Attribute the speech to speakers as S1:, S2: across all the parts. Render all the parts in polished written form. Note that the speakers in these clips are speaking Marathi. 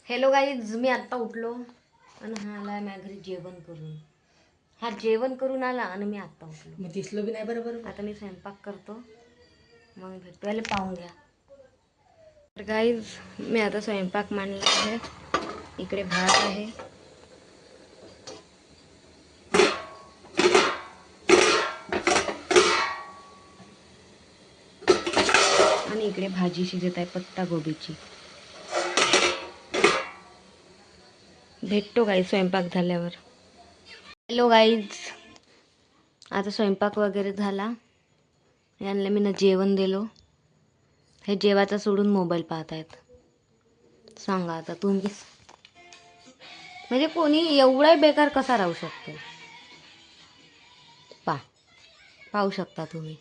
S1: हॅलो गाईज, मी आत्ता उठलो आणि हा आला माझ्या घरी जेवण करून. हा जेवण करून आला आणि मी आत्ता उठलो.
S2: मग दिसलो बी नाही बरोबर.
S1: आता मी स्वयंपाक करतो, मग भेटू. याला पाहून घ्या. तर गाईज, मी आता स्वयंपाक मांडला आहे. इकडे भात आहे, आणि इकडे भाजी शिजत आहे पत्ता गोबीची. भेटतो गाईज स्वयंपाक झाल्यावर. हॅलो गाईज, आता स्वयंपाक वगैरे झाला. यांना मी जेवण दिलो. हे जेवायचं सोडून मोबाईल पाहत आहेत. सांगा आता तुम्ही, म्हणजे कोणी एवढा बेकार कसा राहू शकतो? पाहू शकता तुम्ही.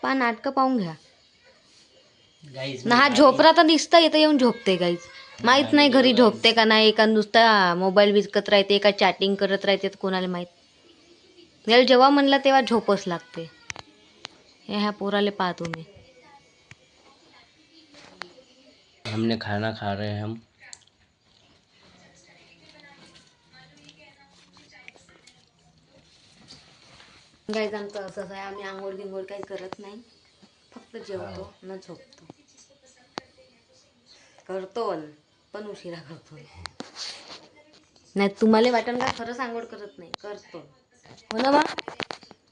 S1: नाटकं पाहून घ्या ना. हा झोपरा तर दिसतं, इथं येऊन झोपते गाईज. माहीत नाही घरी झोपते का नाही, का नुसता मोबाईल विचकत राहते, का चॅटिंग करत राहते, कोणाला माहीत. याला जेव्हा म्हणलं तेव्हा झोपच लागते. ह्या पोराले पाहा तुम्ही.
S3: हमने खाना खा रहे हैं हम.
S1: गाईज आमचं असंच आहे, आम्ही आंघोळ गिंघोळ काही करत नाही, फक्त जेवतो न झोपतो. करतो पण उशिरा करतो. नाही तुम्हाला वाटेल का खरंच आंघोळ करत नाही, करतो. हो ना बा?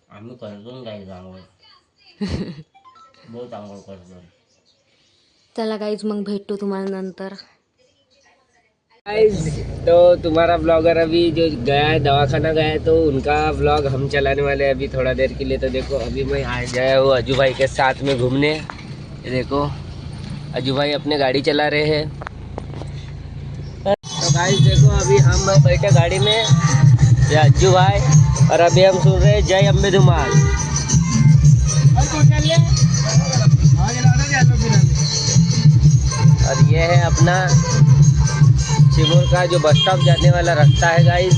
S3: आम्ही करतो गाईज आंघोळ. बहुत आंघोळ करतो.
S1: चला गाईज, मग भेटतो तुम्हाला नंतर.
S3: गाइस, तो तुम्हारा ब्लॉगर अभी जो गया है, दवाखाना गया है, तो उनका ब्लॉग हम चलाने वाले हैं अभी थोड़ा देर के लिए. तो देखो, अभी मैं आ गया हूँ अजू भाई के साथ में घूमने. ये देखो, अजू भाई अपने गाड़ी चला रहे हैं. तो गाइस देखो, अभी हम बैठे गाड़ी में, ये अज्जू भाई, और अभी हम सुन रहे हैं जय अम्बे धुमाल. और ये है अपना चिमूर का जो बस स्टॉप जाने वाला रास्ता है गाइस.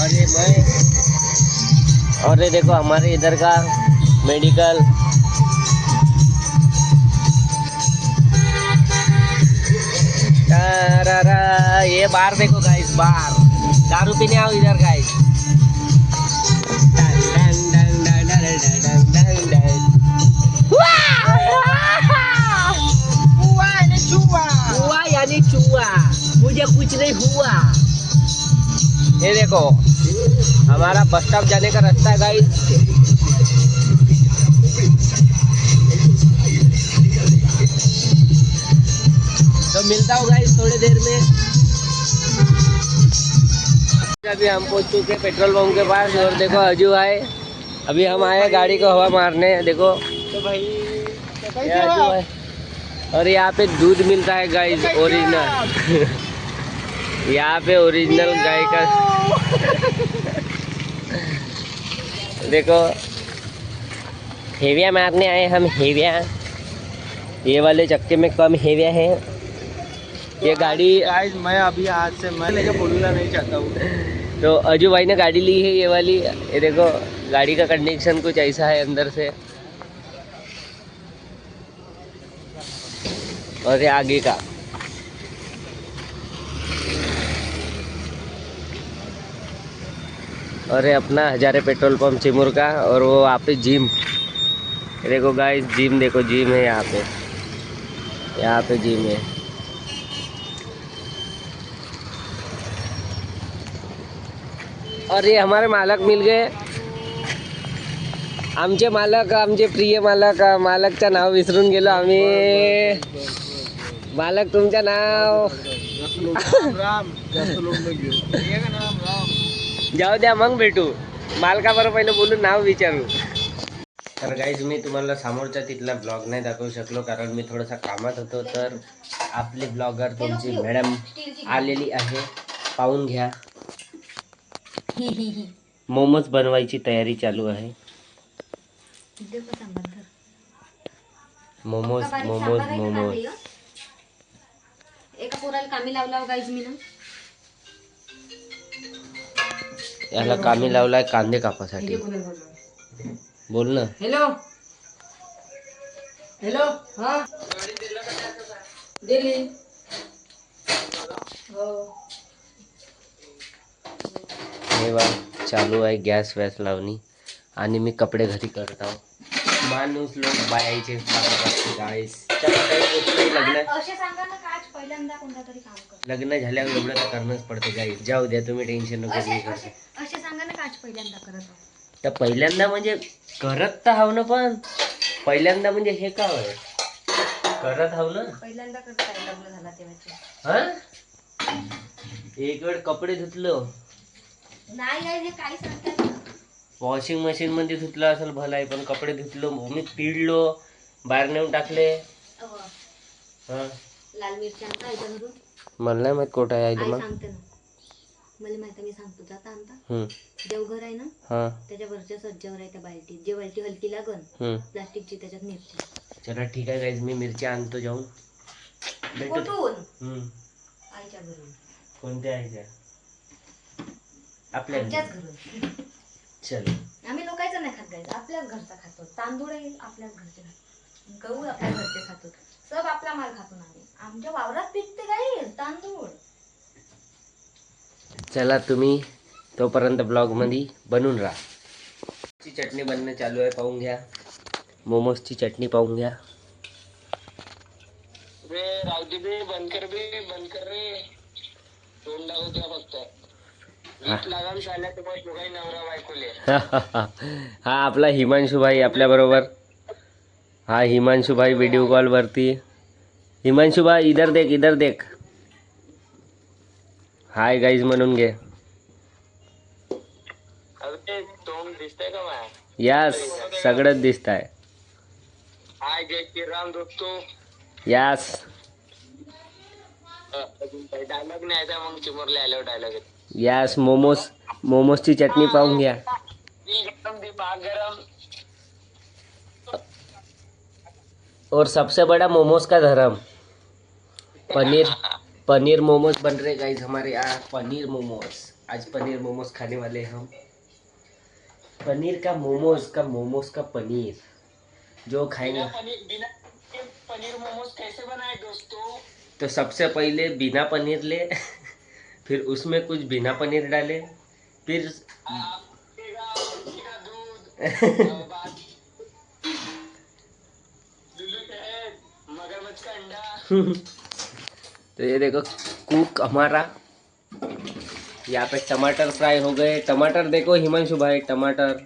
S3: और ये मैं, और ये देखो हमारे इधर का मेडिकल. ये बार देखो गाइस, बार दारू पीने आओ इधर गाइस. हुआ यानी चुआ, मुझे कुछ नहीं हुआ. ये देखो हमारा बस स्टॉप जाने का रास्ता है गाइस. तो मिलता हूँ गाइस थोड़ी देर में. अभी हम पहुंच चुके हैं पेट्रोल पंप के पास. और देखो अजू आए, अभी हम आए गाड़ी को हवा मारने. देखो तो भाई, ये अजू है. और यहाँ पे दूध मिलता है गाइस, ओरिजिनल. यहाँ पे ओरिजिनल गाय का. देखो, हेविया मारने आए हम, हेविया. ये वाले चक्के में कम हेविया है. ये गाड़ी
S2: आज मैं अभी आज से मैं लेके बोलना नहीं चाहता हूँ.
S3: तो अजू भाई ने गाड़ी ली है ये वाली. ये देखो गाड़ी का कंडीशन कुछ ऐसा है अंदर से. और ये आगे का. और ये अपना हजारे पेट्रोल पंप चिमूर का. और वो वहाँ पे जिम. ये देखो गाइस, जिम देखो, जिम है यहाँ पे. यहाँ पे जिम है. और ये हमारे मालक मिल गए. आमचे मालक, आमचे प्रिय मालक. मालकचं नाव विसरून गेलो आम्ही. मालक तुमचं नाव
S2: राम जास्त लोक नाही घेऊ. राम
S3: जाऊ द्या, मग भेटू. मालकाबरोबर पहिलं बोलून नाव विचारू. तर गाईज, मी तुम्हाला समोरचा तिथला ब्लॉग नाही दाखवू शकलो, कारण मी थोडासा कामात होतो. तर आपली ब्लॉगर तुमची मॅडम आलेली आहे, पाहून घ्या. मोमोज बनवायची तयारी चालू आहे. मोमोज मोमोज मोमोज.
S1: एका पोराला कामी लावला गाईज मी ना.
S3: याला कामी लावलाय कांदे कापासाठी. बोल ना.
S1: हॅलो, हॅलो हा दिली हो
S3: हे बा चालू आहे गॅस वॅस लावणी आणि मी कपडे घरी करत आहो. माणूस लोक बायाचे गाईस लग्न
S1: असे सांगा ना का आज पहिल्यांदा कोणता तरी काम कर
S3: लग्न झाल्यावर एवढं तर करणंच पडते गाईस. जाऊ द्या तुम्ही टेन्शन नको
S1: असे
S3: मी
S1: असे
S3: करते.
S1: असे सांगा ना का आज पहिल्यांदा करत आहो.
S3: तर पहिल्यांदा म्हणजे करत तर हाव ना पण पहिल्यांदा म्हणजे हे काय आहे करत हाव ना
S1: पहिल्यांदा करत आहे लग्न झाला तेव्हाचे
S3: हा एक वेळ कपडे धुतलो
S1: नाही आहे हे काही सांगतात
S3: वॉशिंग मशीन मध्ये धुतलं असेल भलाय पण कपडे धुतलो मी पिळलो बाहेर नेऊन टाकले. हा
S1: लाल मिरची आणता याच्या घरून
S3: मला नाही माहित कोठं आहे
S1: आई
S3: मग
S1: सांगते ना मला माहिती मी सांगतो जाता आणता
S3: हम्म
S1: देवघर आहे ना
S3: हा
S1: त्याच्या वरच्या सज्जावर आहे त्या बाल्टीत जे बाल्टी हलकी लागन प्लास्टिकची त्याच्यात मिरची.
S3: चला ठीक आहे गाईज मी मिरची आणतो जाऊन भेटू.
S1: कुठून आईच्या घरून
S3: कोणत्या आईच्या आपल्या
S1: आमच्याच घरून
S3: चल
S1: आम्ही लोकांचं नाही खात गायचं आपल्याच घरचा खातो तांदूळ आपल्याच घरचे खातो गहू आपल्याच घरचे खातो सब आपला माल खातो आम्ही आमच्या वावरात पिकते गाई तांदूळ.
S3: चला तुम्ही तोपर्यंत ब्लॉग मध्ये बनून राहा. ची चटणी बनणं चालू आहे पाहून घ्या. मोमोजची चटणी पाहून घ्या. बंद कर रे तोंड दाखवतो फक्त हा आपला हिमांशु भाई आपल्या बरोबर. हा हिमांशु भाई व्हिडिओ कॉल वरती. हिमांशु भाई इधर देख हाय गाईज म्हणून घे. तोंड दिसतंय का माझ्या? यास सगळंच दिसत आहे. हाय जय श्रीराम दोस्तो. यास डायलॉग नाही आता मग चिमोरले आल्यावर डायलॉग यास मोमोजची चटणी पाहून घ्या. और सबसे बड़ा मोमोज का धर्म पनीर मोमोज बन रहे गाइस हमारे यहाँ. पनीर मोमोज आज पनीर मोमोज खाने वाले हम. पनीर का मोमोज का पनीर जो खाएंगे. पनीर मोमोज कैसे बनाए दोस्तों. तो सबसे पहले बिना पनीर ले फिर उसमें कुछ बिना पनीर डाले फिर तो ये देखो कुक हमारा यहाँ पे टमाटर फ्राई हो गए. टमाटर देखो हिमांशु भाई टमाटर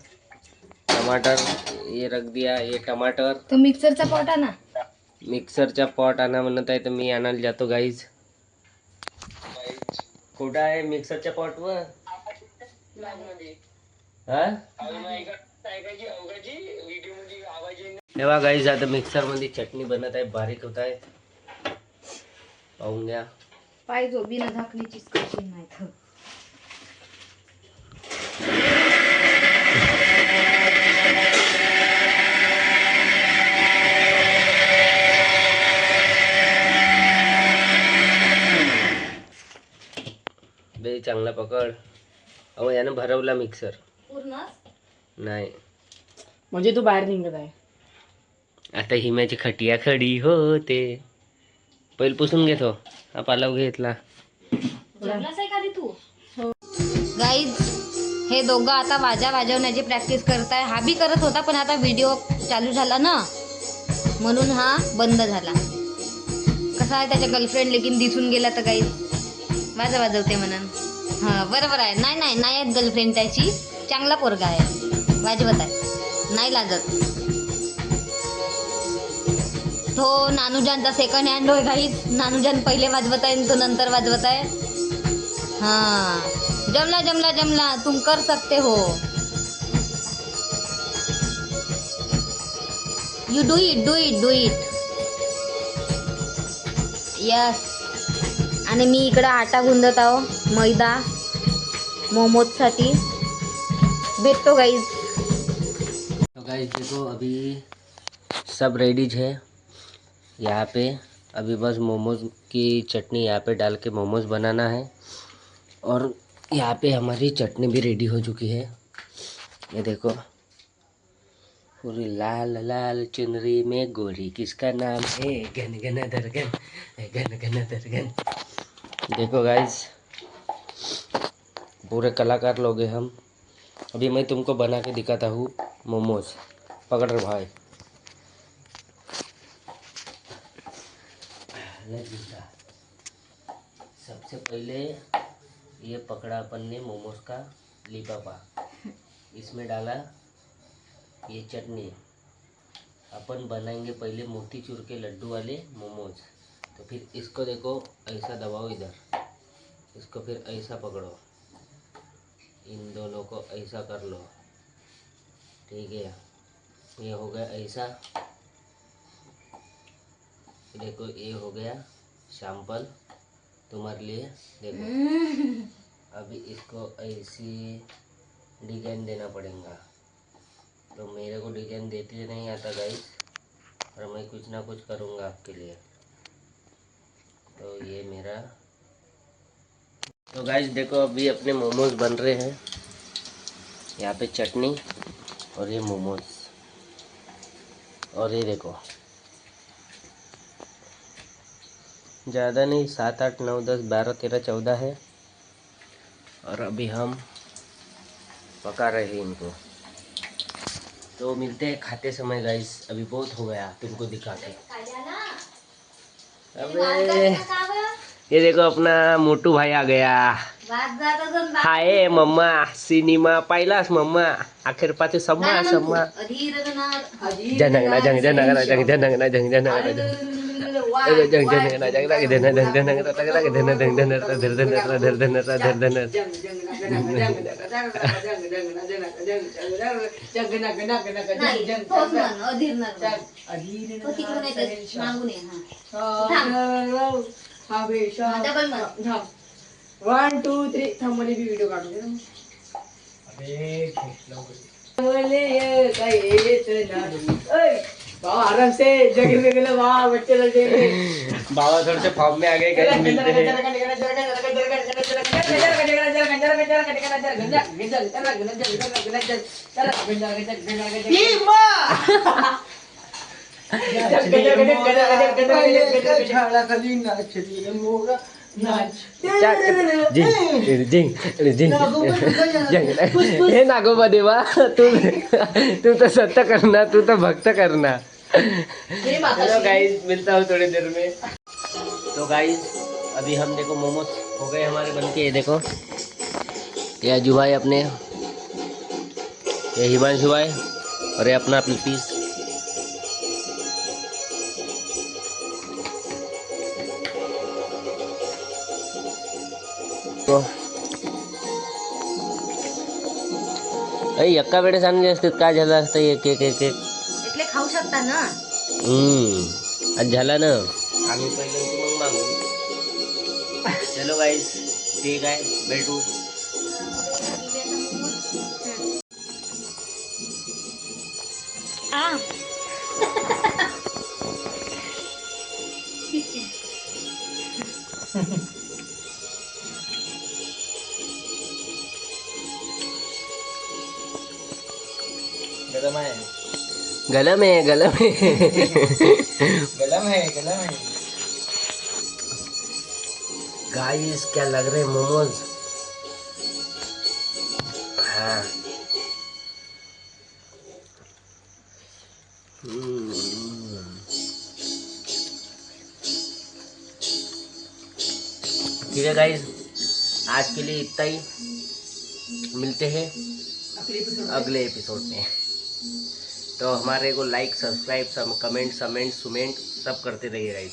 S3: ये रख दिया. ये टमाटर
S1: तो मिक्सरचा पॉट आणा.
S3: मिक्सरचा पॉट आणा म्हणत आहे तर मी आणायला जातो गाईज. कुठं आहे मिक्सरच्या पॉट वर तेव्हा गाईज आता मिक्सर मध्ये चटणी बनत आहे. बारीक होत आहे पाहून घ्या.
S1: पाहिजे बिना झाकणीचीच कशी नाही तर
S3: बे चांगला पकड. अहो यानं भरवला मिक्सर
S1: पूर्ण
S3: नाही
S1: म्हणजे तू बाहेर निघत आहे.
S3: आता हिम्याची खटिया खडी होते. पहिले पुसून घेतो हा पालव घेतला.
S1: जेवलास आहे खाली तू गाईज. हे दोघं आता वाजा वाजवण्याची प्रॅक्टिस करताय. हा बी करत होता पण आता व्हिडिओ चालू झाला ना म्हणून हा बंद झाला. कसा आहे त्याच्या गर्लफ्रेंड लेकिन दिसून गेला तर गाईज वाजा वाजवते म्हणून. हा बरोबर आहे. नाही आहेत गर्लफ्रेंड त्याची. चांगला पोरगा आहे वाजवत आहे नाही लाजत. तो नानूजानचा सेकंड हँड होय गाईज. नानूजान पहिले वाजवत आहे तो नंतर वाजवत आहे. हाँ जमला तुम कर सकते हो. You do it yes. आणि मी इकडं आटा गुंदत आहो मैदा मोमोजसाठी. भेटतो गाईज.
S3: तो गाइस देखो अभी सब रेडीज है यहाँ पे. अभी बस मोमोज की चटनी यहाँ पे डाल के मोमोज बनाना है. और यहाँ पे हमारी चटनी भी रेडी हो चुकी है. ये देखो पूरी लाल लाल चुनरी में गोरी किसका नाम है, गन गन दरगन, गन गन दरगन। देखो गाइस, पूरे कलाकार लोग हैं हम। अभी मैं तुमको बना के दिखाता हूँ मोमोज। पकड़ रहे भाई। सबसे पहले ये पकड़ा अपन ने मोमोज का लिफाफा, इसमें डाला ये चटनी। अपन बनाएंगे पहले मोतीचूर के लड्डू वाले मोमोज। तो फिर इसको देखो ऐसा दबाओ इधर, इसको फिर ऐसा पकड़ो, इन दोनों को ऐसा कर लो, ठीक है। ये हो गया ऐसा, देखो ये हो गया सैंपल तुम्हारे लिए। देखो अभी इसको ऐसी डिजाइन देना पड़ेगा। तो मेरे को डिजाइन देते नहीं आता गाइस, और मैं कुछ ना कुछ करूँगा आपके लिए। तो ये मेरा, तो गाइस देखो अभी अपने मोमोज बन रहे हैं। यहाँ पे चटनी और ये मोमोज, और ये देखो ज़्यादा नहीं, 7 8 9 10 12 13 14 है। और अभी हम पका रहे हैं इनको। तो मिलते हैं खाते समय गाइस। अभी बहुत हो गया तुमको दिखा के। अबे ये देखो अपना मोटू भाई आ गया। हाय मम्मा, सिनेमा पाहिलास मम्मा? अखेर पाचे सम्मा सम्मा जनगना जंग जनगना जंग जनगना जंग जनगना जंग जंग जनगना जंग लगे धन धन धन लगे धन धन धन धर धन धर धन धर धन।
S4: वन टू थ्री थांब, मला बी व्हिडिओ काढू दे ना. बाबा आराम से जगह में गेले बाबा, बच्चे लगे
S3: बाबा थोड़े से फॉर्म में आ गए गाइस, मिलते हैं। हे नागोबा देवा, तू तो सत्य करना, तू तो भक्त करना। चलो गाइस, मिलता हूँ थोड़ी देर में। तो गाइस अभी हम देखो मोमोज हो गए हमारे बनके। ये देखो ये अजू भाई अपने, ये हिमांशु भाई, और ये अपना पीस। एका वेळेस आणले असते काय झालं असतं, एक एक एक एक
S1: એટલે ખાऊ शकता ना.
S3: आज झाला ना, आम्ही पहिले मग मागू. चलो गाइस, ठीक आहे, भेटू.
S2: गरम है,
S3: गलम है गलम है
S2: गलम है, गलम है।
S3: गाइस क्या लग रहे मोमोज? हाँ ठीक है गाइस, आज के लिए इतना ही। मिलते हैं अगले एपिसोड में। तो हमारे को लाइक, सब्सक्राइब, सब कमेंट समेंट सुमेंट सब करते रहिए गाइस।